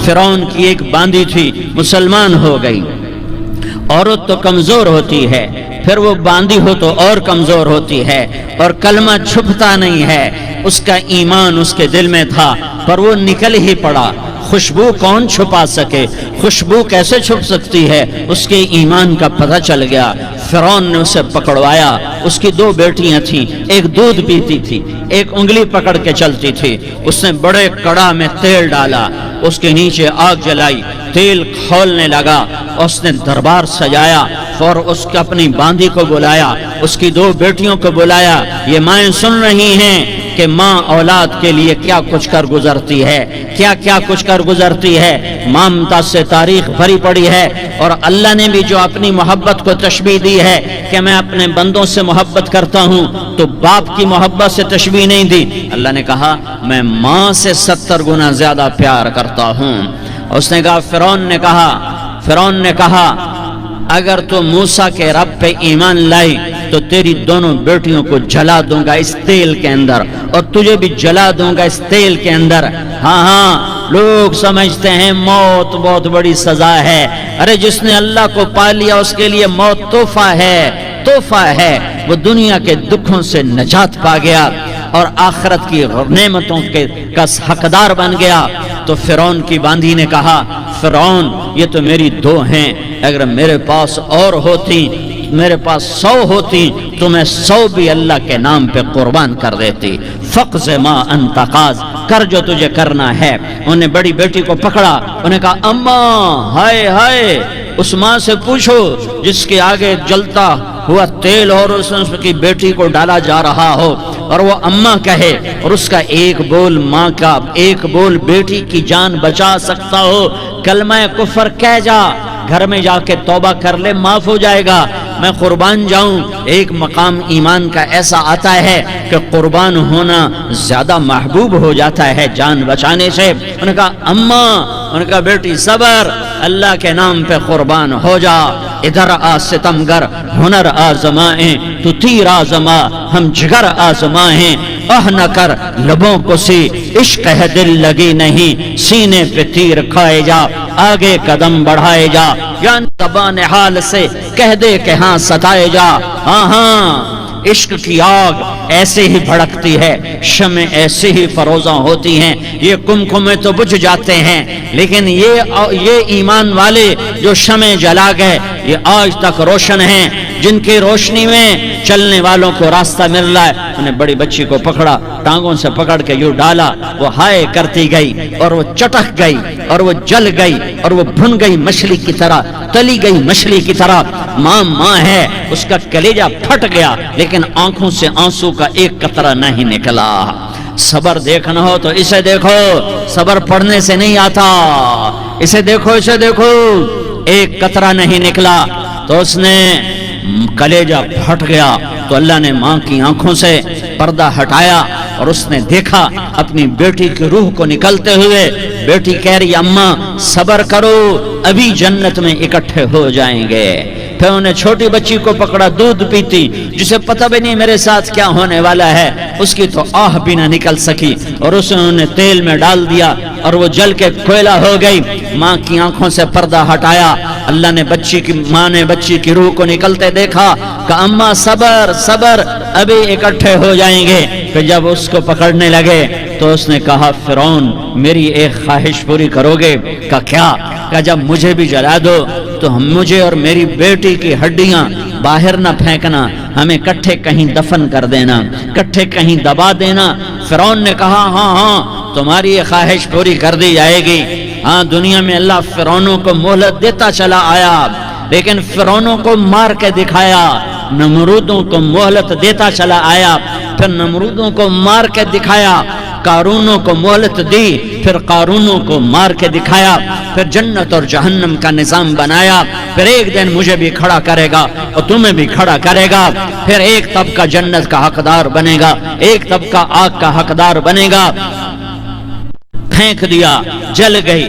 فرعون کی ایک باندی تھی، مسلمان ہو گئی۔ عورت تو کمزور ہوتی ہے، پھر وہ باندی ہو تو اور کمزور ہوتی ہے، اور کلمہ چھپتا نہیں ہے۔ اس کا ایمان اس کے دل میں تھا، پر وہ نکل ہی پڑا۔ خوشبو کون چھپا سکے؟ خوشبو کیسے چھپ سکتی ہے؟ اس کے ایمان کا پتہ چل گیا۔ فرعون نے اسے پکڑوایا۔ اس کی 2 بیٹیاں تھیں، ایک دودھ پیتی تھی، ایک انگلی پکڑ کے چلتی تھی۔ اس نے بڑے کڑا میں تیل ڈالا، اس کے نیچے آگ جلائی، تیل کھولنے لگا۔ اس نے دربار سجایا اور اس کے اپنی باندی کو بلایا، اس کی 2 بیٹیوں کو بلایا۔ یہ مائیں سن رہی ہیں کہ ماں اولاد کے لیے کیا کچھ کر گزرتی ہے، کیا کچھ کر گزرتی ہے۔ ممتا سے تاریخ بھری پڑی ہے، اور اللہ نے بھی جو اپنی محبت کو تشبیہ دی ہے کہ میں اپنے بندوں سے محبت کرتا ہوں، تو باپ کی محبت سے تشبیہ نہیں دی۔ اللہ نے کہا میں ماں سے 70 گنا زیادہ پیار کرتا ہوں۔ اس نے کہا فرعون نے کہا اگر تو موسیٰ کے رب پہ ایمان لائی تو تیری دونوں بیٹیوں کو جلا دوں گا اس تیل کے اندر، اور تجھے بھی جلا دوں گا اس تیل کے اندر۔ ہاں لوگ سمجھتے ہیں موت بہت بڑی سزا ہے۔ ارے جس نے اللہ کو پا لیا اس کے لیے موت تحفہ ہے۔ وہ دنیا کے دکھوں سے نجات پا گیا اور آخرت کی نعمتوں کا حقدار بن گیا۔ تو فرعون کی باندھی نے کہا فرعون یہ تو میری 2 ہیں، اگر میرے پاس اور ہوتی، میرے پاس 100 ہوتی تو میں 100 بھی اللہ کے نام پہ قربان کر دیتی۔ فقض ما انت قاض، کر جو تجھے کرنا ہے۔ انہوں نے بڑی بیٹی کو پکڑا، انہوں نے کہا اماں ہائے اس ماں سے پوچھو جس کے آگے جلتا ہوا تیل اور اس کی بیٹی کو ڈالا جا رہا ہو، اور وہ اماں کہے، اور اس کا ایک بول ماں کا، ایک بول بیٹی کی جان بچا سکتا ہو۔ کلمہ کفر کہہ جا، گھر میں جا کے توبہ کر لے، معاف ہو جائے گا۔ میں قربان جاؤں۔ ایک مقام ایمان کا ایسا آتا ہے کہ قربان ہونا زیادہ محبوب ہو جاتا ہے جان بچانے سے۔ انہوں نے کہا اماں، انہوں نے کہا بیٹی صبر، اللہ کے نام پہ قربان ہو جا۔ ادھر آ ستمگر، ہنر آزمائیں، تو تیر آزما، ہم جگر آزمائیں۔ نہ کر لبوں کو سی، عشق ہے دل لگی نہیں، سینے پہ تیر کھائے جا، آگے قدم بڑھائے جا، یا زبان حال سے کہہ دے کہ ہاں ستائے جا۔ ہاں عشق کی آگ ایسے ہی بھڑکتی ہے، شمع ایسے ہی فروزاں ہوتی ہیں، یہ کمکمے تو بجھ جاتے ہیں، لیکن یہ ایمان والے جو شمع جلا گئے یہ آج تک روشن ہیں، جن کی روشنی میں چلنے والوں کو راستہ مل رہا ہے۔ انہیں بڑی بچی کو پکڑا، ٹانگوں سے پکڑ کے یوں ڈالا، وہ ہائے کرتی گئی اور وہ چٹک گئی اور وہ جل گئی اور وہ بھن گئی مچھلی کی طرح، تلی گئی مچھلی کی طرح۔ ماں ہے، اس کا کلیجہ پھٹ گیا، لیکن آنکھوں سے آنسو کا ایک قطرہ نہیں نکلا۔ صبر دیکھنا ہو تو اسے دیکھو، صبر پڑھنے سے نہیں آتا، اسے دیکھو ایک قطرہ نہیں نکلا تو اس نے کلیجہ پھٹ گیا۔ تو اللہ نے ماں کی آنکھوں سے پردہ ہٹایا اور اس نے دیکھا اپنی بیٹی کی روح کو نکلتے ہوئے۔ بیٹی کہہ رہی اماں صبر کرو، ابھی جنت میں اکٹھے ہو جائیں گے۔ پھر انہوں نے چھوٹی بچی کو پکڑا، دودھ پیتی، جسے پتہ بھی نہیں میرے ساتھ کیا ہونے والا ہے، اس کی تو آہ بھی نہ نکل سکی، اور اسے انہوں نے تیل میں ڈال دیا اور وہ جل کے کوئلہ ہو گئی۔ ماں کی آنکھوں سے پردہ ہٹایا، اللہ نے ماں نے بچی کی روح کو نکلتے دیکھا کہ اماں صبر صبر، ابھی اکٹھے ہو جائیں گے۔ پھر جب اس کو پکڑنے لگے تو اس نے کہا فرعون میری ایک خواہش پوری کرو گے؟ کیا؟ کہ جب مجھے بھی جلا دو تو مجھے اور میری بیٹی کی ہڈیاں باہر نہ پھینکنا، ہمیں کٹھے کہیں دفن کر دینا، کٹھے کہیں دبا دینا۔ فرعون نے کہا ہاں تمہاری یہ خواہش پوری کر دی جائے گی۔ ہاں دنیا میں اللہ فرعونوں کو مہلت دیتا چلا آیا، لیکن فرعونوں کو مار کے دکھایا۔ نمرودوں کو مہلت دیتا چلا آیا، پھر نمرودوں کو مار کے دکھایا۔ قارونوں کو مہلت دی، پھر قارونوں کو مار کے دکھایا۔ پھر جنت اور جہنم کا نظام بنایا۔ پھر ایک دن مجھے بھی کھڑا کرے گا اور تمہیں بھی کھڑا کرے گا۔ پھر ایک طبقہ جنت کا حقدار بنے گا، ایک طبقہ آگ کا حقدار بنے گا۔ پھینک دیا، جل گئی،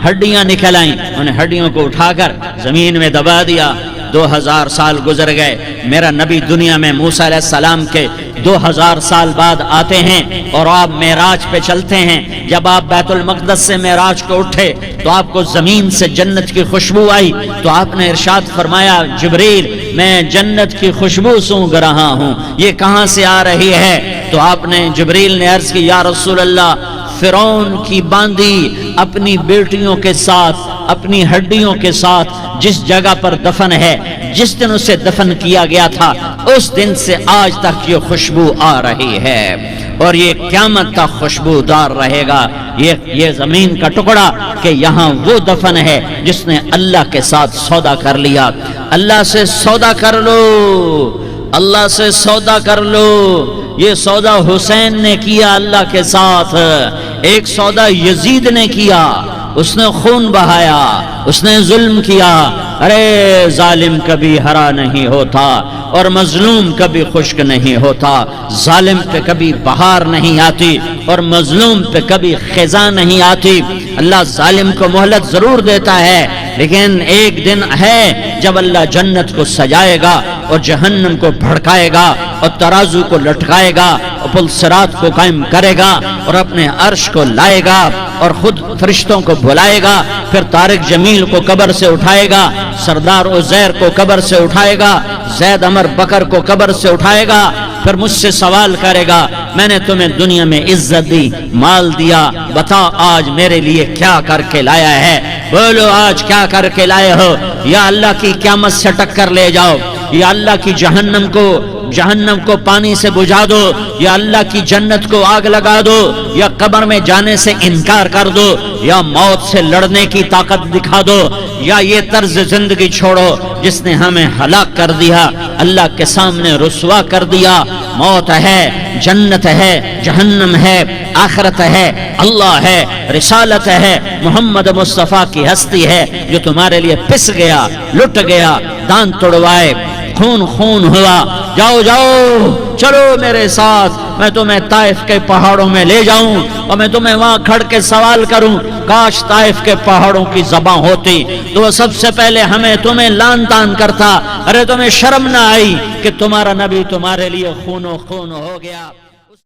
ہڈیاں نکل آئیں۔ انہیں ہڈیوں کو اٹھا کر زمین میں دبا دیا۔ 2000 سال گزر گئے، میرا نبی دنیا میں موسیٰ علیہ السلام کے 2000 سال بعد آتے ہیں اور آپ معراج پہ چلتے ہیں. جب آپ بیت المقدس سے معراج کو اٹھے تو آپ کو زمین سے جنت کی خوشبو آئی, تو آپ نے ارشاد فرمایا جبریل میں جنت کی خوشبو سونگ رہا ہوں, یہ کہاں سے آ رہی ہے؟ تو آپ نے جبریل نے عرض کی یا رسول اللہ فرعون کی باندی اپنی بیٹیوں کے ساتھ اپنی ہڈیوں کے ساتھ جس جگہ پر دفن ہے, جس دن اسے دفن کیا گیا تھا اس دن سے آج تک یہ خوشبو آ رہی ہے اور یہ قیامت تک خوشبودار رہے گا. یہ زمین کا ٹکڑا کہ یہاں وہ دفن ہے جس نے اللہ کے ساتھ سودا کر لیا. اللہ سے سودا کر لو, اللہ سے سودا کر لو. یہ سودا حسین نے کیا اللہ کے ساتھ, ایک سودا یزید نے کیا, اس نے خون بہایا, اس نے ظلم کیا. ارے ظالم کبھی ہرا نہیں ہوتا اور مظلوم کبھی خشک نہیں ہوتا. ظالم پہ کبھی بہار نہیں آتی اور مظلوم پہ کبھی خزاں نہیں آتی. اللہ ظالم کو مہلت ضرور دیتا ہے, لیکن ایک دن ہے جب اللہ جنت کو سجائے گا اور جہنم کو بھڑکائے گا اور ترازو کو لٹکائے گا اور پل صراط کو قائم کرے گا اور اپنے عرش کو لائے گا اور خود فرشتوں کو بلائے گا. پھر طارق جمیل کو قبر سے اٹھائے گا, سردار عزیر کو قبر سے اٹھائے گا, زید عمر بکر کو قبر سے اٹھائے گا. پھر مجھ سے سوال کرے گا میں نے تمہیں دنیا میں عزت دی, مال دیا, بتا آج میرے لیے کیا کر کے لایا ہے؟ بولو آج کیا کر کے لائے ہو؟ یا اللہ کی قیامت سے ٹکر لے جاؤ, یا اللہ کی جہنم کو پانی سے بجھا دو, یا اللہ کی جنت کو آگ لگا دو, یا قبر میں جانے سے انکار کر دو, یا موت سے لڑنے کی طاقت دکھا دو, یا یہ طرز زندگی چھوڑو جس نے ہمیں ہلاک کر دیا, اللہ کے سامنے رسوا کر دیا. موت ہے, جنت ہے, جہنم ہے, آخرت ہے, اللہ ہے, رسالت ہے, محمد مصطفیٰ کی ہستی ہے جو تمہارے لیے پس گیا, لٹ گیا, دان توڑوائے, خون ہوا. جاؤ چلو میرے ساتھ, میں تمہیں طائف کے پہاڑوں میں لے جاؤں اور میں تمہیں وہاں کھڑ کے سوال کروں. کاش طائف کے پہاڑوں کی زبان ہوتی تو وہ سب سے پہلے تمہیں لان تان کرتا. ارے تمہیں شرم نہ آئی کہ تمہارا نبی تمہارے لیے خون ہو گیا؟